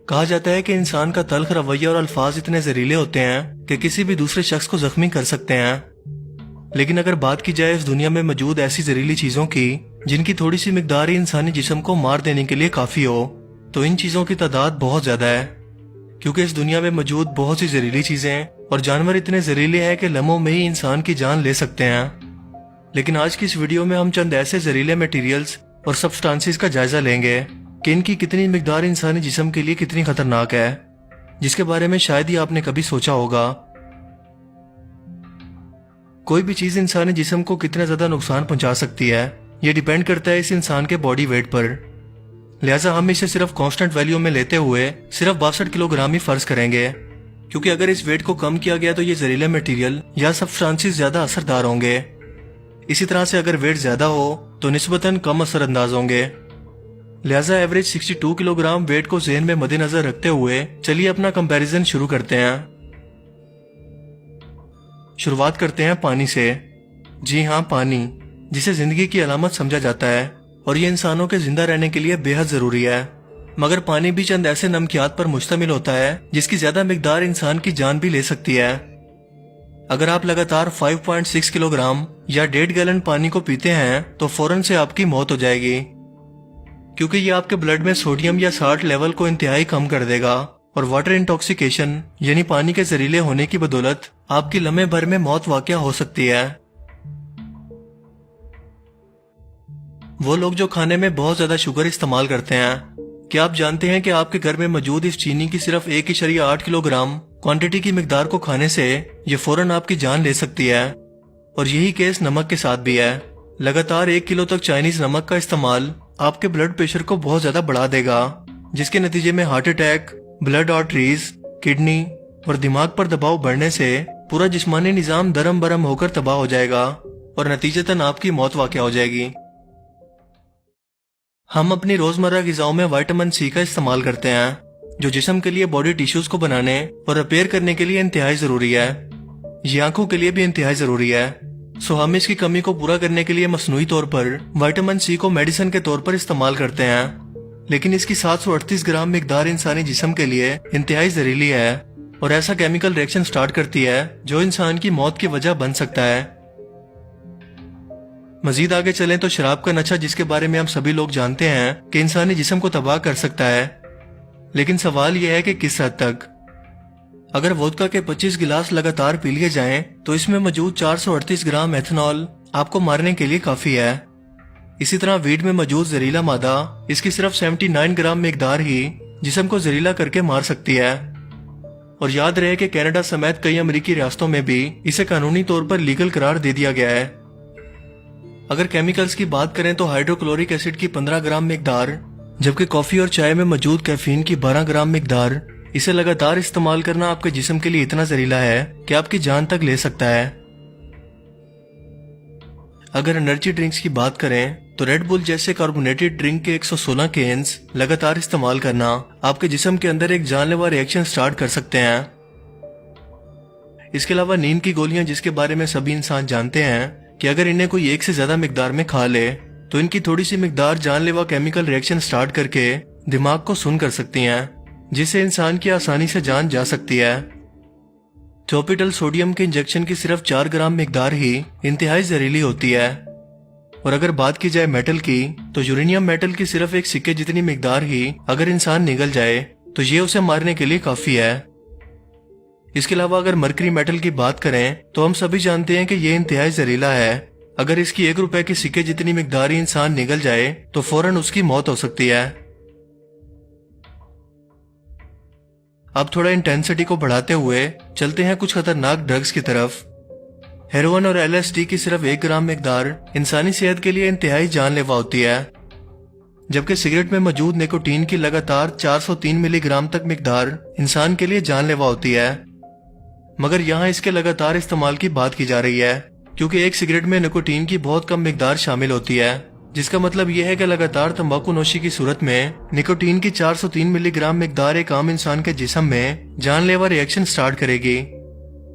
کہا جاتا ہے کہ انسان کا تلخ رویہ اور الفاظ اتنے زہریلے ہوتے ہیں کہ کسی بھی دوسرے شخص کو زخمی کر سکتے ہیں۔ لیکن اگر بات کی جائے اس دنیا میں موجود ایسی زہریلی چیزوں کی جن کی تھوڑی سی مقدار ہی انسانی جسم کو مار دینے کے لیے کافی ہو، تو ان چیزوں کی تعداد بہت زیادہ ہے، کیونکہ اس دنیا میں موجود بہت سی زہریلی چیزیں اور جانور اتنے زہریلے ہیں کہ لمحوں میں ہی انسان کی جان لے سکتے ہیں۔ لیکن آج کی اس ویڈیو میں ہم چند ایسے زہریلے میٹیریلز اور سبسٹانسز کا جائزہ لیں گے کہ ان کی کتنی مقدار انسانی جسم کے لیے کتنی خطرناک ہے، جس کے بارے میں شاید ہی آپ نے کبھی سوچا ہوگا۔ کوئی بھی چیز انسانی جسم کو کتنا زیادہ نقصان پہنچا سکتی ہے یہ ڈیپینڈ کرتا ہے اس انسان کے باڈی ویٹ پر، لہٰذا ہم اسے صرف کانسٹنٹ ویلیو میں لیتے ہوئے صرف 62 کلو گرام ہی فرض کریں گے، کیونکہ اگر اس ویٹ کو کم کیا گیا تو یہ زہریلے میٹیریل یا سبسٹانسز زیادہ اثردار ہوں گے۔ اسی طرح سے اگر ویٹ زیادہ ہو تو نسبتاً کم اثر انداز ہوں گے، لہٰذا ایوریج 62 کلو گرام ویٹ کو ذہن میں مد نظر رکھتے ہوئے چلیے اپنا کمپیریزن شروع کرتے ہیں۔ شروعات کرتے ہیں پانی سے۔ جی ہاں، پانی، جسے زندگی کی علامت سمجھا جاتا ہے اور یہ انسانوں کے زندہ رہنے کے لیے بے حد ضروری ہے، مگر پانی بھی چند ایسے نمکیات پر مشتمل ہوتا ہے جس کی زیادہ مقدار انسان کی جان بھی لے سکتی ہے۔ اگر آپ لگاتار 5.6 کلو گرام یا 1.5 گیلن پانی کو پیتے ہیں تو فوراً سے آپ کی موت ہو جائے گی، کیونکہ یہ آپ کے بلڈ میں سوڈیم یا سالٹ لیول کو انتہائی کم کر دے گا، اور واٹر انٹاکسیکیشن یعنی پانی کے زہریلے ہونے کی بدولت آپ کی لمحے بھر میں موت واقع ہو سکتی ہے۔ وہ لوگ جو کھانے میں بہت زیادہ شوگر استعمال کرتے ہیں، کیا آپ جانتے ہیں کہ آپ کے گھر میں موجود اس چینی کی صرف 1.8 کلو گرام کوانٹٹی کی مقدار کو کھانے سے یہ فوراً آپ کی جان لے سکتی ہے؟ اور یہی کیس نمک کے ساتھ بھی ہے۔ لگاتار 1 کلو تک چائنیز نمک کا استعمال آپ کے بلڈ پریشر کو بہت زیادہ بڑھا دے گا، جس کے نتیجے میں heart attack, blood arteries, kidney اور دماغ پر دباؤ بڑھنے سے پورا جسمانی نظام درم برم ہو کر تباہ ہو جائے گا اور نتیجتاً آپ کی موت واقع ہو جائے گی۔ ہم اپنی روزمرہ غذاؤں میں وائٹامن سی کا استعمال کرتے ہیں، جو جسم کے لیے باڈی ٹیشوز کو بنانے اور ریپیئر کرنے کے لیے انتہائی ضروری ہے۔ یہ آنکھوں کے لیے بھی انتہائی ضروری ہے، سو ہم اس کی کمی کو پورا کرنے کے لیے مصنوعی طور پر وائٹامن سی کو میڈیسن کے طور پر استعمال کرتے ہیں، لیکن اس کی 738 گرام مقدار انسانی جسم کے لیے انتہائی زہریلی ہے اور ایسا کیمیکل ریئیکشن سٹارٹ کرتی ہے جو انسان کی موت کی وجہ بن سکتا ہے۔ مزید آگے چلیں تو شراب کا نشہ، جس کے بارے میں ہم سبھی لوگ جانتے ہیں کہ انسانی جسم کو تباہ کر سکتا ہے، لیکن سوال یہ ہے کہ کس حد تک۔ اگر وودکا کے 25 گلاس لگاتار پی لیے جائیں تو اس میں موجود 438 گرام ایتھنول آپ کو مارنے کے لیے کافی ہے۔ اسی طرح ویڈ میں موجود زہریلا مادہ، اس کی صرف 79 گرام مقدار ہی جسم کو زہریلا کر کے مار سکتی ہے۔ اور یاد رہے کہ کینیڈا سمیت کئی امریکی ریاستوں میں بھی اسے قانونی طور پر لیگل قرار دے دیا گیا ہے۔ اگر کیمیکلز کی بات کریں تو ہائیڈروکلورک ایسڈ کی 15 گرام مقدار، جبکہ کافی اور چائے میں موجود کیفین کی 12 گرام مقدار، اسے لگاتار استعمال کرنا آپ کے جسم کے لیے اتنا زہریلا ہے کہ آپ کی جان تک لے سکتا ہے۔ اگر انرجی ڈرنکس کی بات کریں تو ریڈ بل جیسے کاربونیٹڈ ڈرنک کے 116 کینز لگاتار استعمال کرنا آپ کے جسم کے اندر ایک جان لیوا ریئیکشن سٹارٹ کر سکتے ہیں۔ اس کے علاوہ نیند کی گولیاں، جس کے بارے میں سبھی انسان جانتے ہیں کہ اگر انہیں کوئی ایک سے زیادہ مقدار میں کھا لے تو ان کی تھوڑی سی مقدار جان لیوا کیمیکل ریئیکشن سٹارٹ کر کے دماغ کو سن کر سکتی ہیں، جس سے انسان کی آسانی سے جان جا سکتی ہے۔ ٹاپیٹل سوڈیم کے انجیکشن کی صرف 4 گرام مقدار ہی انتہائی زہریلی ہوتی ہے۔ اور اگر بات کی جائے میٹل کی تو یورینیم میٹل کی صرف ایک سکے جتنی مقدار ہی اگر انسان نگل جائے تو یہ اسے مارنے کے لیے کافی ہے۔ اس کے علاوہ اگر مرکری میٹل کی بات کریں تو ہم سبھی جانتے ہیں کہ یہ انتہائی زہریلا ہے، اگر اس کی 1 روپے کی سکے جتنی مقدار ہی انسان نگل جائے تو فوراً اس کی موت ہو سکتی ہے۔ اب تھوڑا انٹینسٹی کو بڑھاتے ہوئے چلتے ہیں کچھ خطرناک ڈرگز کی طرف۔ ہیروئن اور LSD کی صرف 1 گرام مقدار انسانی صحت کے لیے انتہائی جان لیوا ہوتی ہے، جبکہ سگریٹ میں موجود نیکوٹین کی لگاتار 403 ملی گرام تک مقدار انسان کے لیے جان لیوا ہوتی ہے، مگر یہاں اس کے لگاتار استعمال کی بات کی جا رہی ہے، کیونکہ ایک سگریٹ میں نیکوٹین کی بہت کم مقدار شامل ہوتی ہے، جس کا مطلب یہ ہے کہ لگاتار تمباکو نوشی کی صورت میں نیکوٹین کی 403 ملی گرام مقدار ایک عام انسان کے جسم میں جان لیوا ریئیکشن سٹارٹ کرے گی،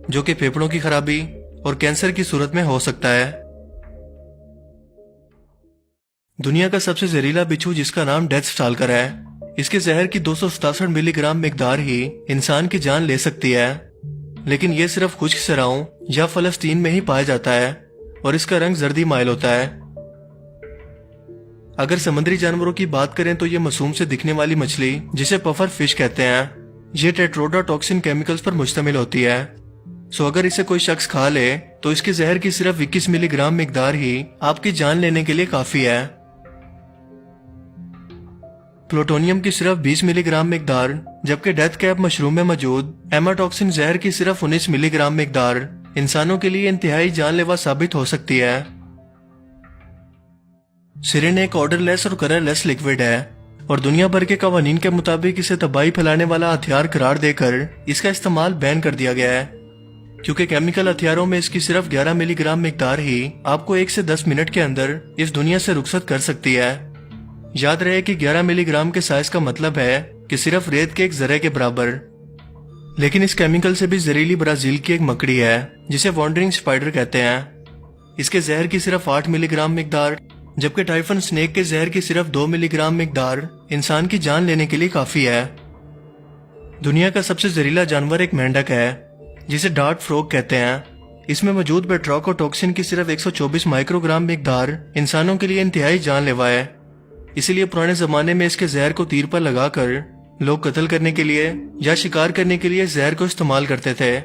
جو کہ پھیپھڑوں کی خرابی اور کینسر کی صورت میں ہو سکتا ہے۔ دنیا کا سب سے زہریلا بچھو، جس کا نام ڈیتھ سٹالکر ہے، اس کے زہر کی 267 ملی گرام مقدار ہی انسان کی جان لے سکتی ہے، لیکن یہ صرف خشک صحراؤں یا فلسطین میں ہی پایا جاتا ہے اور اس کا رنگ زردی مائل ہوتا ہے۔ اگر سمندری جانوروں کی بات کریں تو یہ معصوم سے دکھنے والی مچھلی جسے پفر فش کہتے ہیں، یہ ٹیٹروڈا ٹاکسن کیمیکلز پر مشتمل ہوتی ہے۔ اگر اسے کوئی شخص کھا لے تو اس کے زہر کی صرف 21 ملی گرام مقدار ہی آپ کی جان لینے کے لیے کافی ہے۔ پلوٹونیم کی صرف 20 ملی گرام مقدار، جبکہ ڈیتھ کیپ مشروم میں موجود ایماٹوکسن زہر کی صرف 19 ملی گرام مقدار انسانوں کے لیے انتہائی جان لیوا ثابت ہو سکتی ہے۔ سرین ایک آرڈر لیس اور کلر لیس لیکوڈ ہے اور دنیا بھر کے قوانین کے مطابق اسے تباہی پھیلانے والا ہتھیار قرار دے کر اس کا استعمال بین کر دیا گیا ہے، کیونکہ کیمیکل ہتھیاروں میں اس کی صرف 11 ملی گرام مقدار ہی آپ کو 1 سے 10 منٹ کے اندر اس دنیا سے رخصت کر سکتی ہے۔ یاد رہے کہ 11 ملی گرام کے سائز کا مطلب ہے کہ صرف ریت کے ایک ذرے کے برابر۔ لیکن اس کیمیکل سے بھی زہریلی برازیل کی ایک مکڑی ہے جسے وانڈرنگ سپائڈر کہتے ہیں، اس کے زہر کی صرف 8 ملی گرام مقدار، جبکہ ٹائفن سنیک کے زہر کی صرف 2 ملی گرام مقدار انسان کی جان لینے کے لیے کافی ہے۔ دنیا کا سب سے زہریلا جانور ایک مینڈک ہے جسے ڈارٹ فروگ کہتے ہیں، اس میں موجود بیٹراکوٹوکسن کی صرف 124 مائکرو گرام مقدار انسانوں کے لیے انتہائی جان لیوا ہے، اسی لیے پرانے زمانے میں اس کے زہر کو تیر پر لگا کر لوگ قتل کرنے کے لیے یا شکار کرنے کے لیے زہر کو استعمال کرتے تھے۔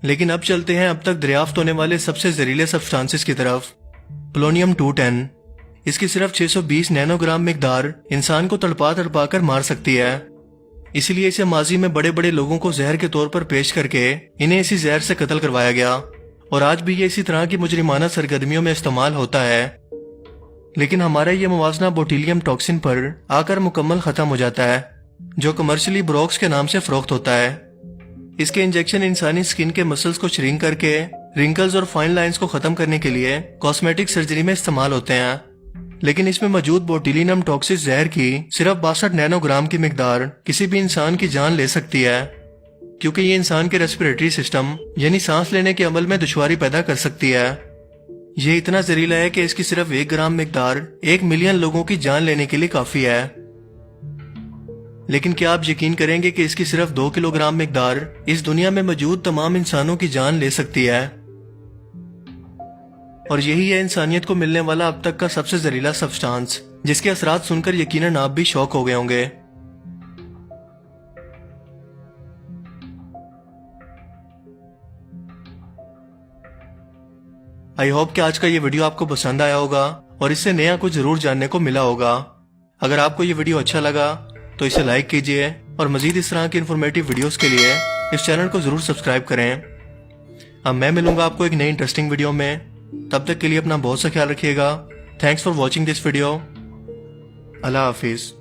لیکن اب چلتے ہیں اب تک دریافت ہونے والے سب سے زہریلے سبسٹانسز کی طرف۔ پولونیم 210، اس کی صرف 620 نینو گرام مقدار انسان کو تڑپا تڑپا کر مار سکتی ہے، اسی لیے اسے ماضی میں بڑے بڑے لوگوں کو زہر کے طور پر پیش کر کے انہیں اسی زہر سے قتل کروایا گیا، اور آج بھی یہ اسی طرح کی مجرمانہ سرگرمیوں میں استعمال ہوتا ہے۔ لیکن ہمارا یہ موازنہ بوٹیلیم ٹاکسن پر آ کر مکمل ختم ہو جاتا ہے، جو کمرشلی بروکس کے نام سے فروخت ہوتا ہے۔ اس کے انجیکشن انسانی سکن کے مسلز کو شرنک کر کے رنکلز اور فائن لائنز کو ختم کرنے کے لیے کاسمیٹک سرجری میں استعمال ہوتے ہیں، لیکن اس میں موجود بوٹیلینم ٹاکسس زہر کی صرف 62 نینو گرام کی مقدار کسی بھی انسان کی جان لے سکتی ہے، کیونکہ یہ انسان کے ریسپیریٹری سسٹم یعنی سانس لینے کے عمل میں دشواری پیدا کر سکتی ہے۔ یہ اتنا زہریلا ہے کہ اس کی صرف 1 گرام مقدار 1 ملین لوگوں کی جان لینے کے لیے کافی ہے۔ لیکن کیا آپ یقین کریں گے کہ اس کی صرف 2 کلو گرام مقدار اس دنیا میں موجود تمام انسانوں کی جان لے سکتی ہے؟ اور یہی ہے انسانیت کو ملنے والا اب تک کا سب سے زہریلا سبسٹانس، جس کے اثرات سن کر یقیناً آپ بھی شوق ہو گئے ہوں گے۔ آئی ہوپ کہ آج کا یہ ویڈیو آپ کو پسند آیا ہوگا اور اس سے نیا کچھ ضرور جاننے کو ملا ہوگا۔ اگر آپ کو یہ ویڈیو اچھا لگا تو اسے لائک کیجئے اور مزید اس طرح کی انفارمیٹیو ویڈیوز کے لیے اس چینل کو ضرور سبسکرائب کریں۔ اب میں ملوں گا آپ کو ایک نئی انٹرسٹنگ ویڈیو میں، تب تک کے لیے اپنا بہت سا خیال رکھیے گا۔ Thanks for watching this video. اللہ حافظ۔